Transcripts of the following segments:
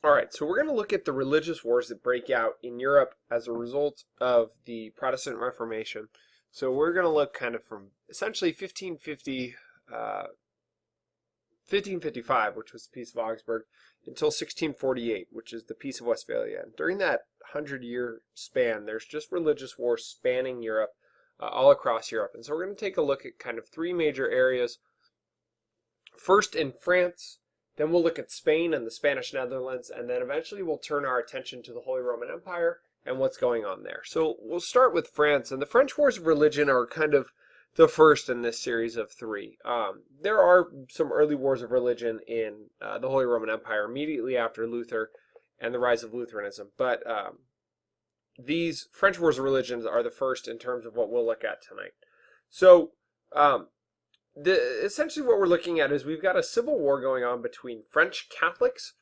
All right, so we're going to look at the religious wars that break out in Europe as a result of the Protestant Reformation. So we're going to look kind of from essentially 1555, which was the Peace of Augsburg, until 1648, which is the Peace of Westphalia. And during that 100-year span, there's just religious wars spanning Europe, all across Europe. And so we're going to take a look at kind of three major areas. First in France, then we'll look at Spain and the Spanish Netherlands, and then eventually we'll turn our attention to the Holy Roman Empire and what's going on there. So we'll start with France, and the French Wars of Religion are kind of the first in this series of three. There are some early wars of religion in the Holy Roman Empire immediately after Luther and the rise of Lutheranism, but these French Wars of Religion are the first in terms of what we'll look at tonight. So essentially what we're looking at is we've got a civil war going on between French Catholics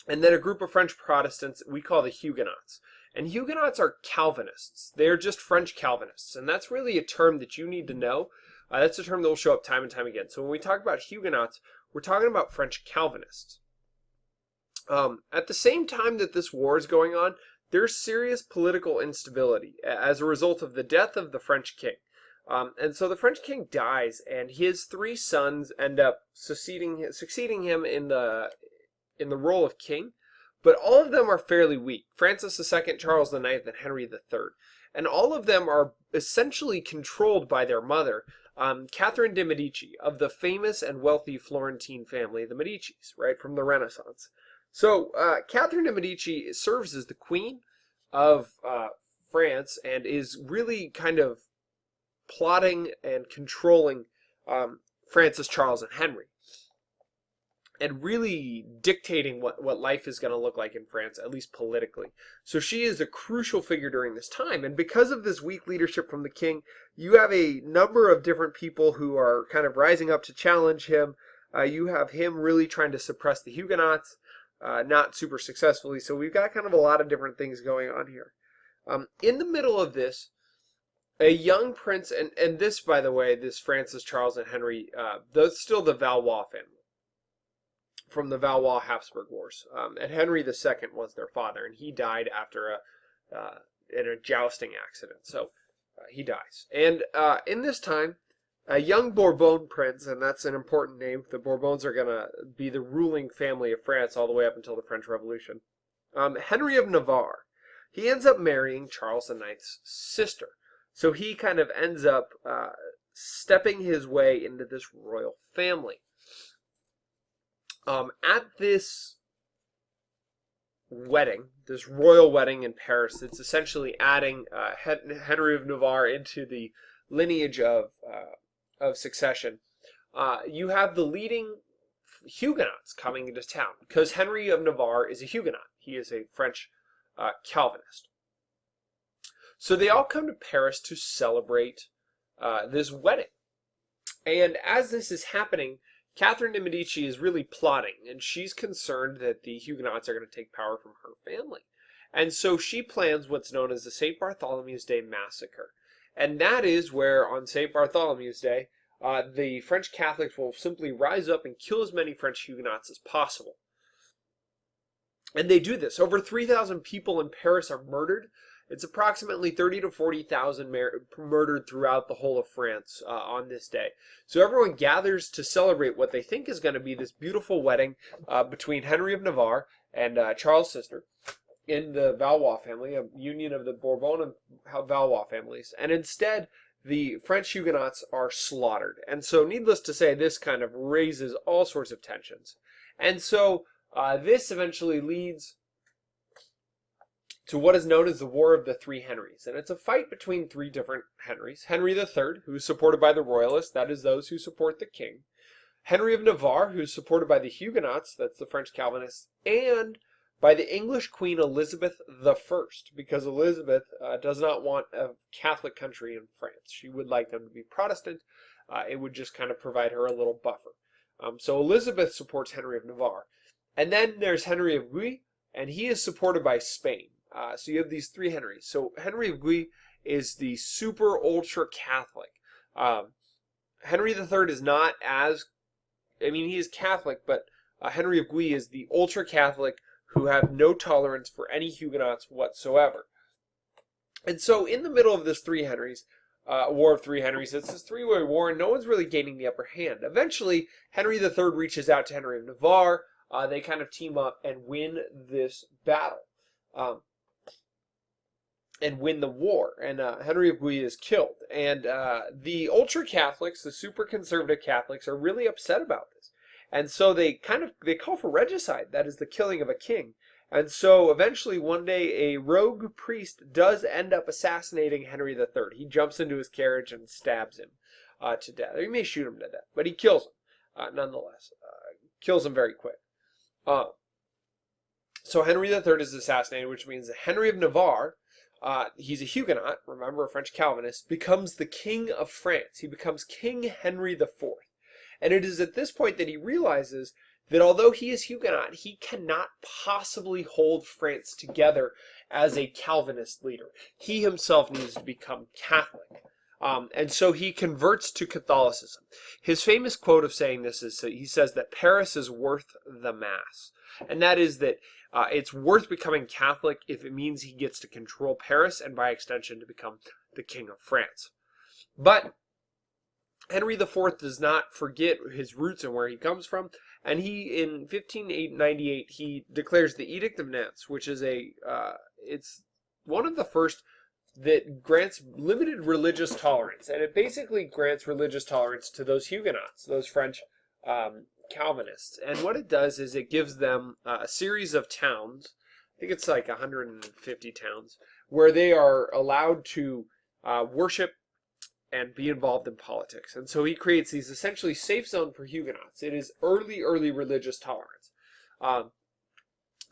and then a group of French Protestants we call the Huguenots. And Huguenots are Calvinists. They're just French Calvinists. And that's really a term that you need to know. That's a term that will show up time and time again. So when we talk about Huguenots, we're talking about French Calvinists. At the same time that this war is going on, there's serious political instability as a result of the death of the French king. And so the French king dies, and his three sons end up succeeding him in the role of king. But all of them are fairly weak. Francis II, Charles IX, and Henry III. And all of them are essentially controlled by their mother, Catherine de' Medici, of the famous and wealthy Florentine family, the Medicis, right, from the Renaissance. So Catherine de' Medici serves as the queen of France and is really kind of plotting and controlling Francis, Charles, and Henry, and really dictating what life is going to look like in France, at least politically. So she is a crucial figure during this time, and because of this weak leadership from the king, you have a number of different people who are kind of rising up to challenge him. You have him really trying to suppress the Huguenots, not super successfully, so we've got kind of a lot of different things going on here. In the middle of this, a young prince, and this, by the way, this Francis, Charles, and Henry, that's still the Valois family, from the Valois Habsburg Wars. And Henry II was their father, and he died after in a jousting accident, so he dies. And in this time, a young Bourbon prince, and that's an important name, the Bourbons are going to be the ruling family of France all the way up until the French Revolution, Henry of Navarre, he ends up marrying Charles IX's sister. So he kind of ends up stepping his way into this royal family. At this wedding, this royal wedding in Paris, it's essentially adding Henry of Navarre into the lineage of succession. You have the leading Huguenots coming into town, because Henry of Navarre is a Huguenot. He is a French Calvinist. So they all come to Paris to celebrate this wedding. And as this is happening, Catherine de' Medici is really plotting, and she's concerned that the Huguenots are going to take power from her family. And so she plans what's known as the St. Bartholomew's Day Massacre. And that is where, on St. Bartholomew's Day, the French Catholics will simply rise up and kill as many French Huguenots as possible. And they do this. Over 3,000 people in Paris are murdered. It's approximately 30 to 40,000 murdered throughout the whole of France on this day. So everyone gathers to celebrate what they think is going to be this beautiful wedding between Henry of Navarre and Charles' sister in the Valois family, a union of the Bourbon and Valois families. And instead, the French Huguenots are slaughtered. And so needless to say, this kind of raises all sorts of tensions. And so this eventually leads to what is known as the War of the Three Henrys. And it's a fight between three different Henrys. Henry III, who's supported by the Royalists, that is those who support the king. Henry of Navarre, who's supported by the Huguenots, that's the French Calvinists, and by the English Queen Elizabeth I, because Elizabeth does not want a Catholic country in France. She would like them to be Protestant. It would just kind of provide her a little buffer. So Elizabeth supports Henry of Navarre. And then there's Henry of Guise, and he is supported by Spain. So you have these three Henrys. So Henry of Guise is the super ultra Catholic. Henry III is not as, he is Catholic, but Henry of Guise is the ultra Catholic who have no tolerance for any Huguenots whatsoever. And so in the middle of this War of Three Henrys, it's this three-way war, and no one's really gaining the upper hand. Eventually, Henry III reaches out to Henry of Navarre. They kind of team up and win this battle. And win the war, and Henry of Guise is killed. And the ultra-Catholics, the super-conservative Catholics, are really upset about this. And so they call for regicide, that is the killing of a king. And so eventually one day a rogue priest does end up assassinating Henry III. He jumps into his carriage and stabs him to death. Or he may shoot him to death, but he kills him nonetheless. Kills him very quick. So Henry III is assassinated, which means that Henry of Navarre, he's a Huguenot, remember, a French Calvinist, becomes the king of France. He becomes King Henry IV. And it is at this point that he realizes that although he is Huguenot, he cannot possibly hold France together as a Calvinist leader. He himself needs to become Catholic. And so he converts to Catholicism. His famous quote of saying this is, he says that Paris is worth the Mass. And that is that it's worth becoming Catholic if it means he gets to control Paris and by extension to become the King of France. But Henry IV does not forget his roots and where he comes from, and in 1598 he declares the Edict of Nantes, which is it's one of the first that grants limited religious tolerance, and it basically grants religious tolerance to those Huguenots, those French Calvinists. And what it does is it gives them a series of towns, I think it's like 150 towns, where they are allowed to worship and be involved in politics. And so he creates these essentially safe zone for Huguenots. It is early religious tolerance.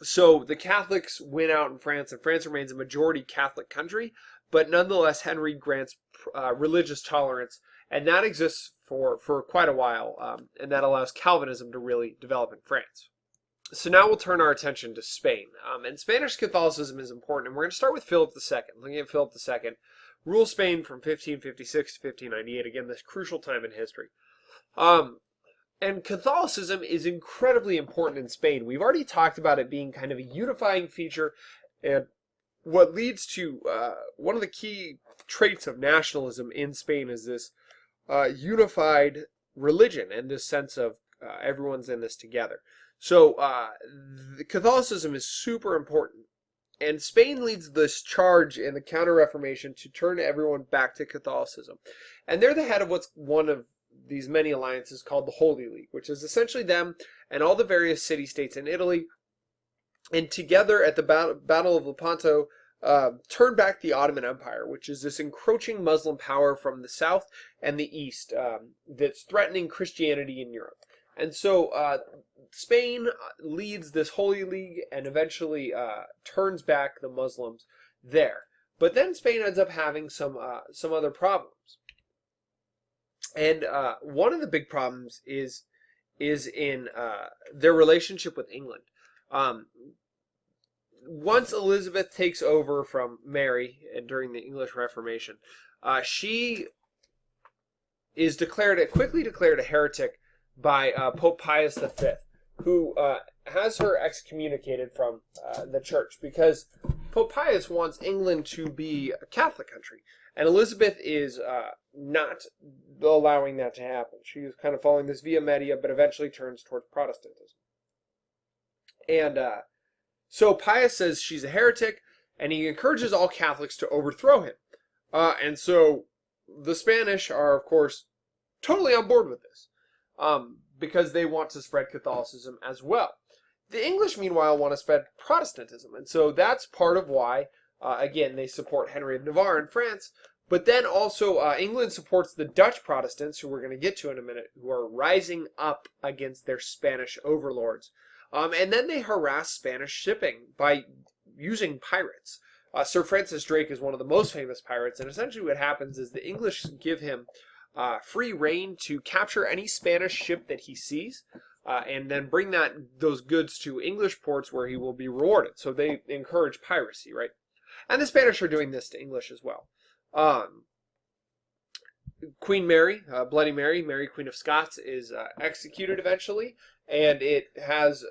So the Catholics win out in France, and France remains a majority Catholic country, but nonetheless Henry grants religious tolerance, and that exists for quite a while, and that allows Calvinism to really develop in France. So now we'll turn our attention to Spain. And Spanish Catholicism is important, and we're going to start with Philip II. Looking at Philip II, ruled Spain from 1556 to 1598, again, this crucial time in history. And Catholicism is incredibly important in Spain. We've already talked about it being kind of a unifying feature, and what leads to one of the key traits of nationalism in Spain is this unified religion and this sense of everyone's in this together. So Catholicism is super important. And Spain leads this charge in the Counter-Reformation to turn everyone back to Catholicism. And they're the head of what's one of these many alliances called the Holy League, which is essentially them and all the various city-states in Italy. And together at the Battle of Lepanto, turn back the Ottoman Empire, which is this encroaching Muslim power from the south and the east that's threatening Christianity in Europe. And so Spain leads this Holy League and eventually turns back the Muslims there. But then Spain ends up having some other problems. And one of the big problems is in their relationship with England. Once Elizabeth takes over from Mary during the English Reformation, she is quickly declared a heretic by Pope Pius V, who has her excommunicated from the church because Pope Pius wants England to be a Catholic country, and Elizabeth is not allowing that to happen. She is kind of following this via media, but eventually turns towards Protestantism. And so Pius says she's a heretic, and he encourages all Catholics to overthrow him. And so the Spanish are, of course, totally on board with this. Because they want to spread Catholicism as well. The English, meanwhile, want to spread Protestantism, and so that's part of why, again, they support Henry of Navarre in France, but then also England supports the Dutch Protestants, who we're going to get to in a minute, who are rising up against their Spanish overlords. And then they harass Spanish shipping by using pirates. Sir Francis Drake is one of the most famous pirates, and essentially what happens is the English give him free reign to capture any Spanish ship that he sees, and then bring those goods to English ports where he will be rewarded. So they encourage piracy, right? And the Spanish are doing this to English as well. Queen Mary, Bloody Mary, Mary Queen of Scots, is executed eventually, and it has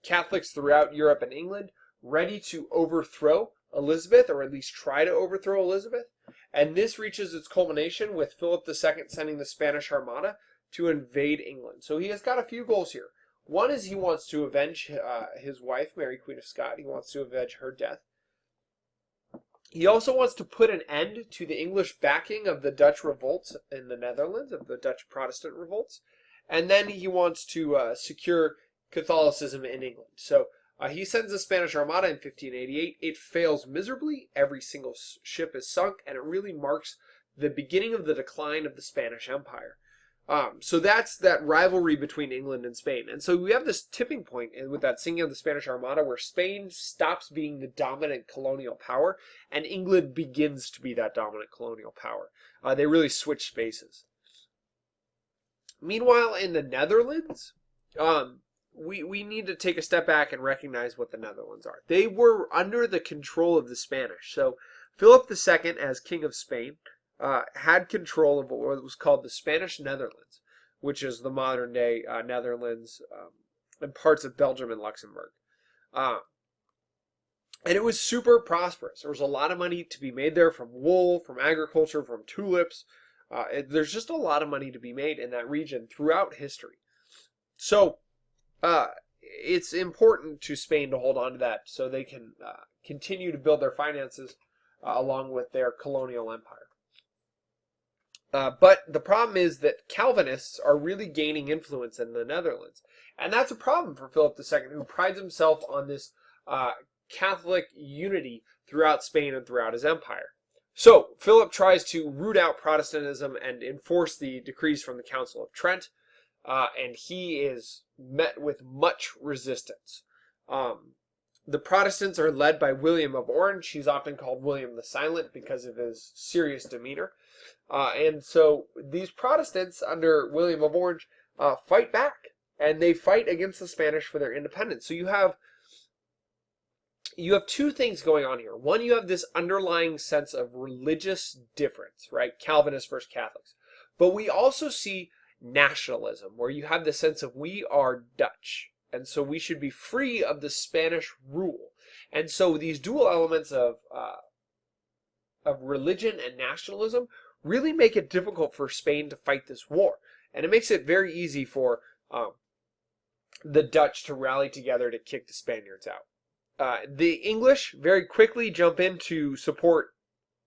Catholics throughout Europe and England ready to overthrow Elizabeth, or at least try to overthrow Elizabeth. And this reaches its culmination with Philip II sending the Spanish Armada to invade England. So he has got a few goals here. One is he wants to avenge his wife, Mary Queen of Scots. He wants to avenge her death. He also wants to put an end to the English backing of the Dutch revolts in the Netherlands, of the Dutch Protestant revolts. And then he wants to secure Catholicism in England. So he sends the Spanish Armada in 1588. It fails miserably. Every single ship is sunk, and it really marks the beginning of the decline of the Spanish Empire. So that's that rivalry between England and Spain. And so we have this tipping point with that sinking of the Spanish Armada where Spain stops being the dominant colonial power and England begins to be that dominant colonial power. They really switch spaces. Meanwhile, in the Netherlands, we need to take a step back and recognize what the Netherlands are. They were under the control of the Spanish. So Philip II, as King of Spain, had control of what was called the Spanish Netherlands, which is the modern-day Netherlands and parts of Belgium and Luxembourg. And it was super prosperous. There was a lot of money to be made there from wool, from agriculture, from tulips. There's just a lot of money to be made in that region throughout history. So it's important to Spain to hold on to that so they can continue to build their finances along with their colonial empire. But the problem is that Calvinists are really gaining influence in the Netherlands. And that's a problem for Philip II, who prides himself on this Catholic unity throughout Spain and throughout his empire. So Philip tries to root out Protestantism and enforce the decrees from the Council of Trent, and he is met with much resistance. The Protestants are led by William of Orange. He's often called William the Silent because of his serious demeanor. And so these Protestants under William of Orange fight back, and they fight against the Spanish for their independence. So you have two things going on here. One, you have this underlying sense of religious difference, right? Calvinists versus Catholics. But we also see nationalism, where you have the sense of we are Dutch, and so we should be free of the Spanish rule. And so these dual elements of religion and nationalism really make it difficult for Spain to fight this war. And it makes it very easy for the Dutch to rally together to kick the Spaniards out. The English very quickly jump in to support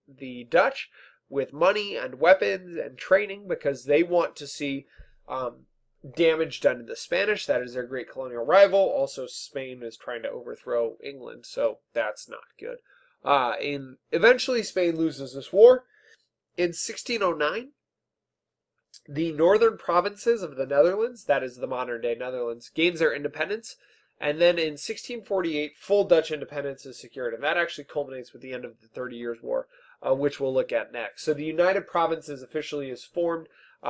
the Dutch with money and weapons and training because they want to see damage done to the Spanish. That is their great colonial rival. Also, Spain is trying to overthrow England, so that's not good. Eventually, Spain loses this war. In 1609, the northern provinces of the Netherlands, that is the modern-day Netherlands, gains their independence. And then in 1648, full Dutch independence is secured. And that actually culminates with the end of the 30 Years' War, which we'll look at next. So the United Provinces officially is formed.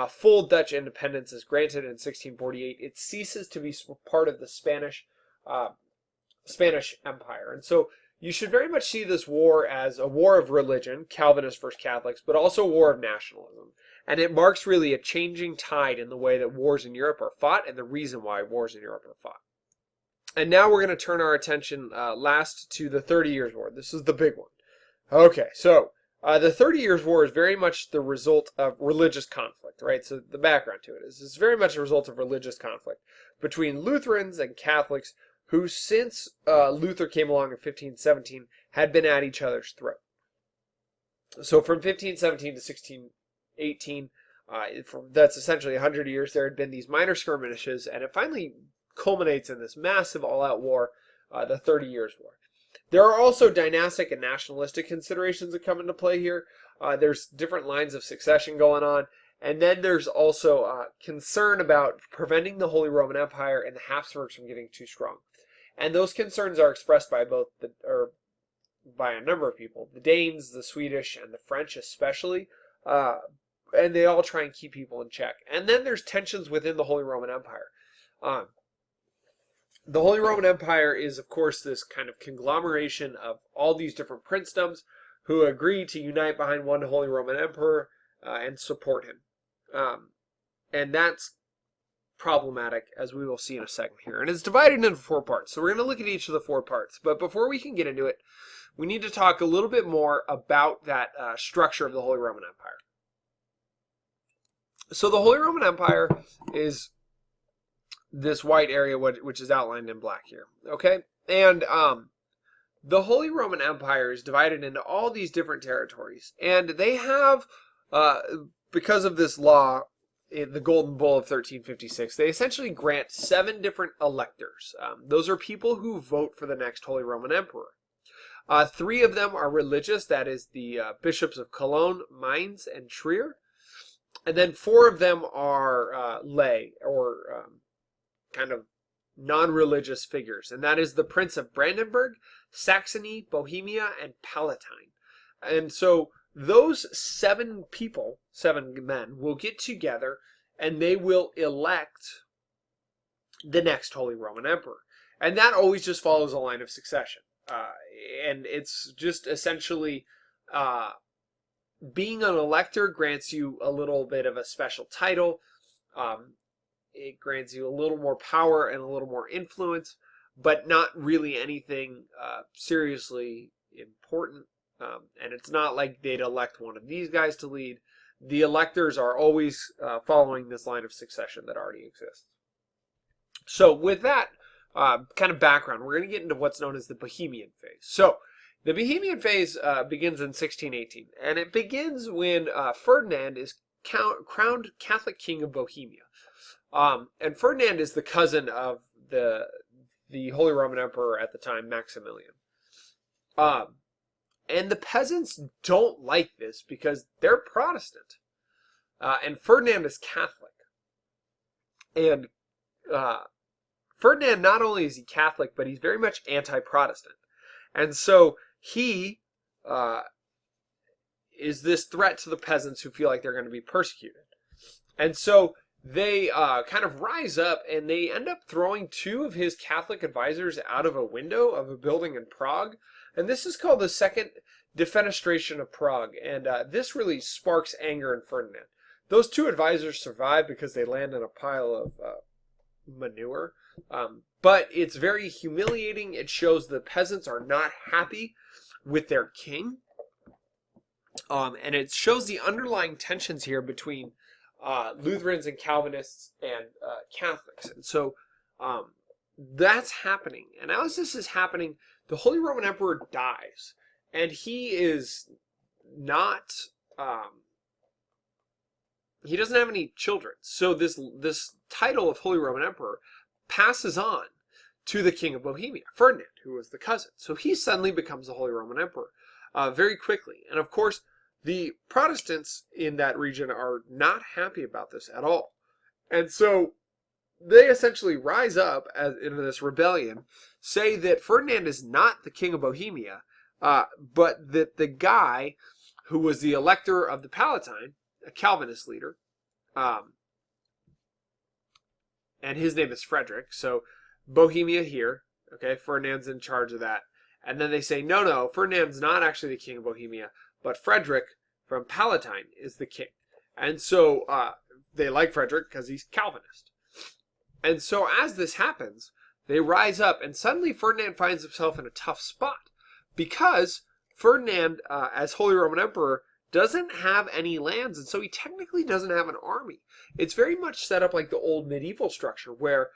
Full Dutch independence is granted in 1648. It ceases to be part of the Spanish Empire. And so you should very much see this war as a war of religion, Calvinists versus Catholics, but also a war of nationalism. And it marks really a changing tide in the way that wars in Europe are fought and the reason why wars in Europe are fought. And now we're going to turn our attention last to the 30 Years' War. This is the big one. Okay, so the 30 Years' War is very much the result of religious conflict, right? So the background to it is it's very much a result of religious conflict between Lutherans and Catholics who, since Luther came along in 1517, had been at each other's throat. So from 1517 to 1618, that's essentially 100 years, there had been these minor skirmishes, and it finally culminates in this massive all-out war, the 30 Years' War. There are also dynastic and nationalistic considerations that come into play here. There's different lines of succession going on, and then there's also concern about preventing the Holy Roman Empire and the Habsburgs from getting too strong. And those concerns are expressed by by a number of people, the Danes, the Swedish, and the French especially, and they all try and keep people in check. And then there's tensions within the Holy Roman Empire. The Holy Roman Empire is, of course, this kind of conglomeration of all these different princedoms who agree to unite behind one Holy Roman Emperor and support him. And that's problematic, as we will see in a second here. And it's divided into 4 parts. So we're going to look at each of the 4 parts. But before we can get into it, we need to talk a little bit more about that structure of the Holy Roman Empire. So the Holy Roman Empire is this white area, which is outlined in black here. Okay? And the Holy Roman Empire is divided into all these different territories. And they have, because of this law, in the Golden Bull of 1356, they essentially grant 7 different electors. Those are people who vote for the next Holy Roman Emperor. 3 of them are religious, that is the bishops of Cologne, Mainz, and Trier. And then 4 of them are lay, or kind of non-religious figures. And that is the Prince of Brandenburg, Saxony, Bohemia, and Palatine. And so those 7 people, 7 men, will get together and they will elect the next Holy Roman Emperor. And that always just follows a line of succession. And it's just essentially being an elector grants you a little bit of a special title. It grants you a little more power and a little more influence, but not really anything seriously important. And it's not like they'd elect one of these guys to lead. The electors are always following this line of succession that already exists. So with that kind of background, we're going to get into what's known as the Bohemian Phase. So the Bohemian Phase begins in 1618, and it begins when Ferdinand is crowned Catholic King of Bohemia. And Ferdinand is the cousin of the Holy Roman Emperor at the time, Maximilian. And the peasants don't like this because they're Protestant. And Ferdinand is Catholic. And Ferdinand, not only is he Catholic, but he's very much anti-Protestant. And so he is this threat to the peasants who feel like they're going to be persecuted. And so they kind of rise up and they end up throwing 2 of his Catholic advisors out of a window of a building in Prague. And this is called the Second Defenestration of Prague. And this really sparks anger in Ferdinand. Those 2 advisors survive because they land in a pile of manure. But it's very humiliating. It shows the peasants are not happy with their king. And it shows the underlying tensions here between Lutherans and Calvinists and Catholics. And so that's happening. And as this is happening, the Holy Roman Emperor dies. And he is not, he doesn't have any children. So this title of Holy Roman Emperor passes on to the King of Bohemia, Ferdinand, who was the cousin. So he suddenly becomes the Holy Roman Emperor very quickly. And of course, the Protestants in that region are not happy about this at all. And so they essentially rise up into this rebellion, say that Ferdinand is not the King of Bohemia, but that the guy who was the elector of the Palatine, a Calvinist leader, and his name is Frederick. So Bohemia here, okay, Ferdinand's in charge of that. And then they say, no, Ferdinand's not actually the King of Bohemia, but Frederick from Palatine is the king. And so they like Frederick because he's Calvinist. And so as this happens, they rise up, and suddenly Ferdinand finds himself in a tough spot because Ferdinand, as Holy Roman Emperor, doesn't have any lands, and so he technically doesn't have an army. It's very much set up like the old medieval structure where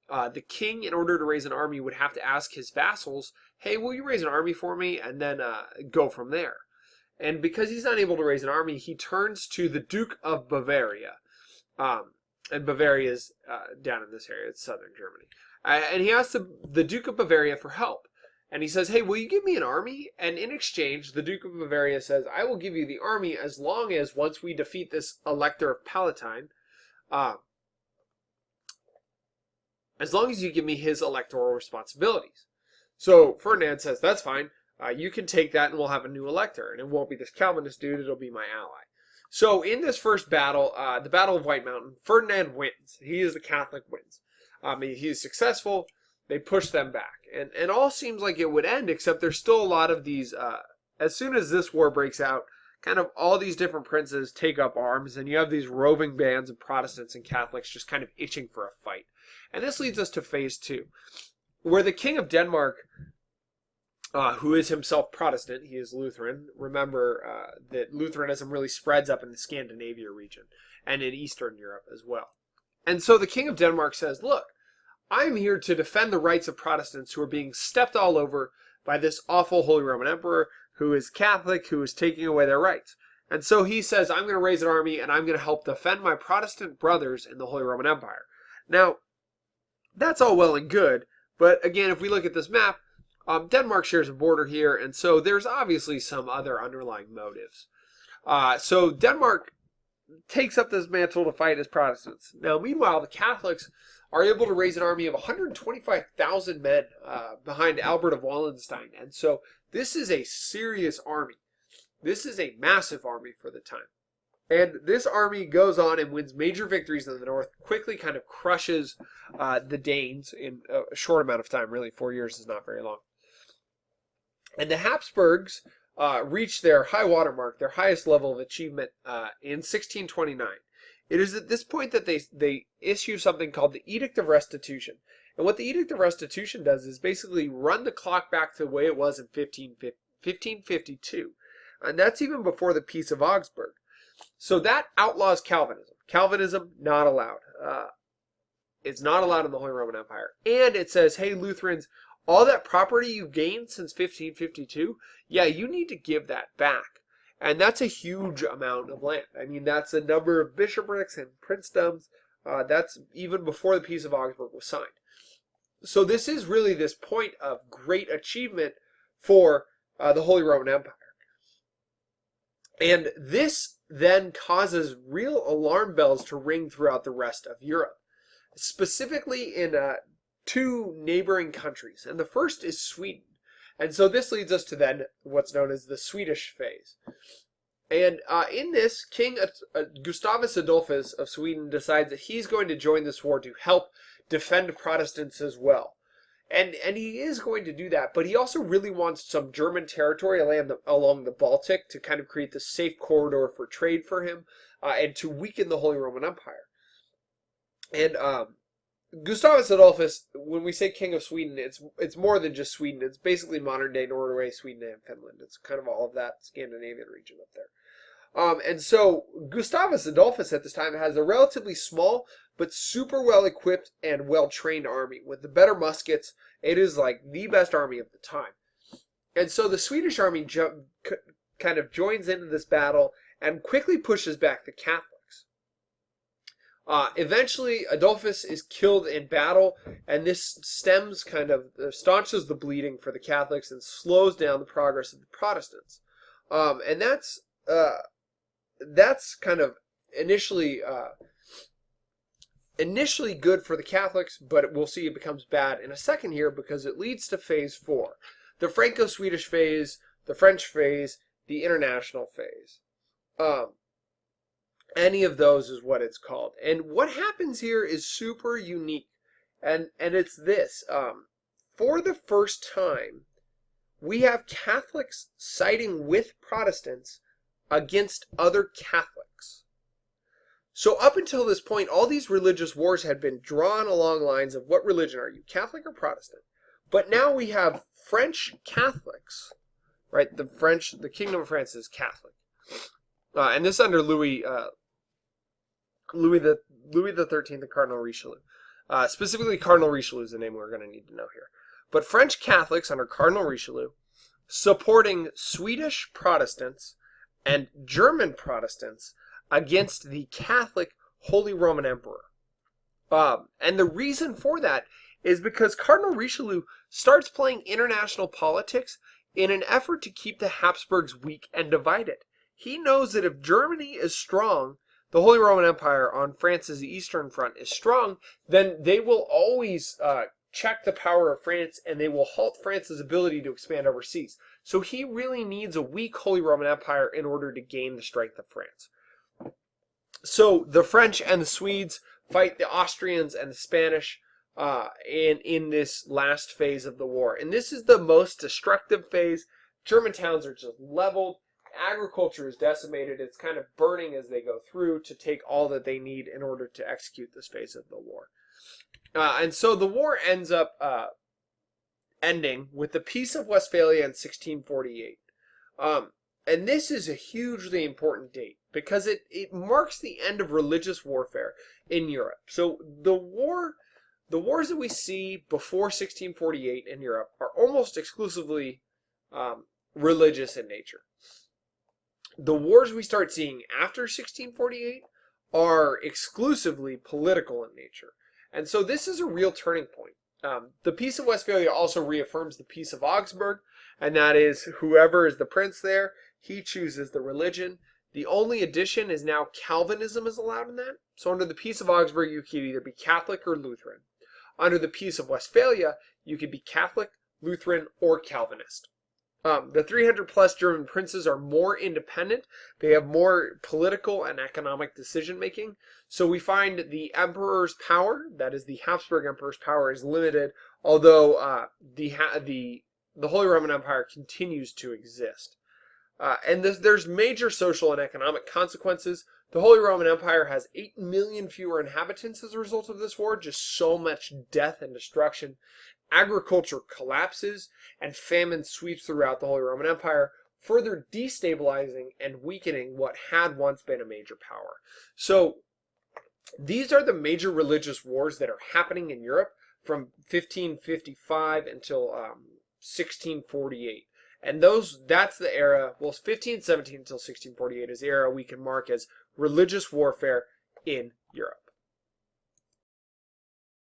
the king, in order to raise an army, would have to ask his vassals, hey, will you raise an army for me? And then go from there. And because he's not able to raise an army, he turns to the Duke of Bavaria. And Bavaria is down in this area. It's southern Germany. And he asks the Duke of Bavaria for help. And he says, hey, will you give me an army? And in exchange, the Duke of Bavaria says, I will give you the army as long as, once we defeat this elector of Palatine, as long as you give me his electoral responsibilities. So Ferdinand says, that's fine. You can take that and we'll have a new elector. And it won't be this Calvinist dude, it'll be my ally. So in this first battle, the Battle of White Mountain, Ferdinand wins. He is the Catholic, wins. He is successful. They push them back. And all seems like it would end, except there's still a lot of these, as soon as this war breaks out, kind of all these different princes take up arms, and you have these roving bands of Protestants and Catholics just kind of itching for a fight. And this leads us to phase two, where the King of Denmark, who is himself Protestant, he is Lutheran. Remember that Lutheranism really spreads up in the Scandinavia region and in Eastern Europe as well. And so the King of Denmark says, look, I'm here to defend the rights of Protestants who are being stepped all over by this awful Holy Roman Emperor who is Catholic, who is taking away their rights. And so he says, I'm going to raise an army and I'm going to help defend my Protestant brothers in the Holy Roman Empire. Now, that's all well and good, but again, if we look at this map, Denmark shares a border here, and so there's obviously some other underlying motives. So Denmark takes up this mantle to fight as Protestants. Now, meanwhile, the Catholics are able to raise an army of 125,000 men behind Albert of Wallenstein. And so this is a serious army. This is a massive army for the time. And this army goes on and wins major victories in the north, quickly kind of crushes the Danes in a short amount of time. Really, 4 years is not very long. And the Habsburgs reach their high water mark, their highest level of achievement, in 1629. It is at this point that they issue something called the Edict of Restitution. And what the Edict of Restitution does is basically run the clock back to the way it was in 1552. And that's even before the Peace of Augsburg. So that outlaws Calvinism. Calvinism, not allowed. It's not allowed in the Holy Roman Empire. And it says, hey, Lutherans, all that property you've gained since 1552, yeah, you need to give that back. And that's a huge amount of land. I mean, that's a number of bishoprics and princedoms. That's even before the Peace of Augsburg was signed. So this is really this point of great achievement for the Holy Roman Empire. And this then causes real alarm bells to ring throughout the rest of Europe, specifically in two neighboring countries. And the first is Sweden. And so this leads us to then what's known as the Swedish Phase. And in this, King Gustavus Adolphus of Sweden decides that he's going to join this war to help defend Protestants as well. And he is going to do that, but he also really wants some German territory along the Baltic to kind of create this safe corridor for trade for him and to weaken the Holy Roman Empire. And Gustavus Adolphus, when we say King of Sweden, it's more than just Sweden. It's basically modern-day Norway, Sweden, and Finland. It's kind of all of that Scandinavian region up there. And so Gustavus Adolphus at this time has a relatively small but super well-equipped and well-trained army with the better muskets. It is like the best army of the time. And so the Swedish army kind of joins into this battle and quickly pushes back the Catholics. Eventually, Adolphus is killed in battle, and this staunches the bleeding for the Catholics and slows down the progress of the Protestants. And that's kind of initially good for the Catholics, but we'll see it becomes bad in a second here because it leads to Phase 4. The Franco-Swedish Phase, the French Phase, the International Phase. Any of those is what it's called. And what happens here is super unique. And it's this. For the first time, we have Catholics siding with Protestants against other Catholics. So up until this point, all these religious wars had been drawn along lines of what religion are you, Catholic or Protestant? But now we have French Catholics, right? The Kingdom of France is Catholic. And this under Louis the 13th, the Cardinal Richelieu. Specifically, Cardinal Richelieu is the name we're going to need to know here. But French Catholics under Cardinal Richelieu supporting Swedish Protestants and German Protestants against the Catholic Holy Roman Emperor. And the reason for that is because Cardinal Richelieu starts playing international politics in an effort to keep the Habsburgs weak and divided. He knows that if Germany is strong, the Holy Roman Empire on France's eastern front is strong, then they will always check the power of France and they will halt France's ability to expand overseas. So he really needs a weak Holy Roman Empire in order to gain the strength of France. So the French and the Swedes fight the Austrians and the Spanish in this last phase of the war. And this is the most destructive phase. German towns are just leveled. agriculture is decimated. It's kind of burning as they go through to take all that they need in order to execute this phase of the war. And so the war ends up ending with the Peace of Westphalia in 1648. And this is a hugely important date because it marks the end of religious warfare in Europe. So the wars that we see before 1648 in Europe are almost exclusively religious in nature. The wars we start seeing after 1648 are exclusively political in nature. And so this is a real turning point. The Peace of Westphalia also reaffirms the Peace of Augsburg, and that is whoever is the prince there, he chooses the religion. The only addition is now Calvinism is allowed in that. So under the Peace of Augsburg, you could either be Catholic or Lutheran. Under the Peace of Westphalia, you could be Catholic, Lutheran, or Calvinist. The 300 plus German princes are more independent. They have more political and economic decision making. So we find the emperor's power, that is the Habsburg emperor's power, is limited, although the Holy Roman Empire continues to exist. And there's major social and economic consequences. The Holy Roman Empire has 8 million fewer inhabitants as a result of this war, just so much death and destruction. Agriculture collapses, and famine sweeps throughout the Holy Roman Empire, further destabilizing and weakening what had once been a major power. So these are the major religious wars that are happening in Europe from 1555 until 1648. And that's the era, 1517 until 1648 is the era we can mark as religious warfare in Europe.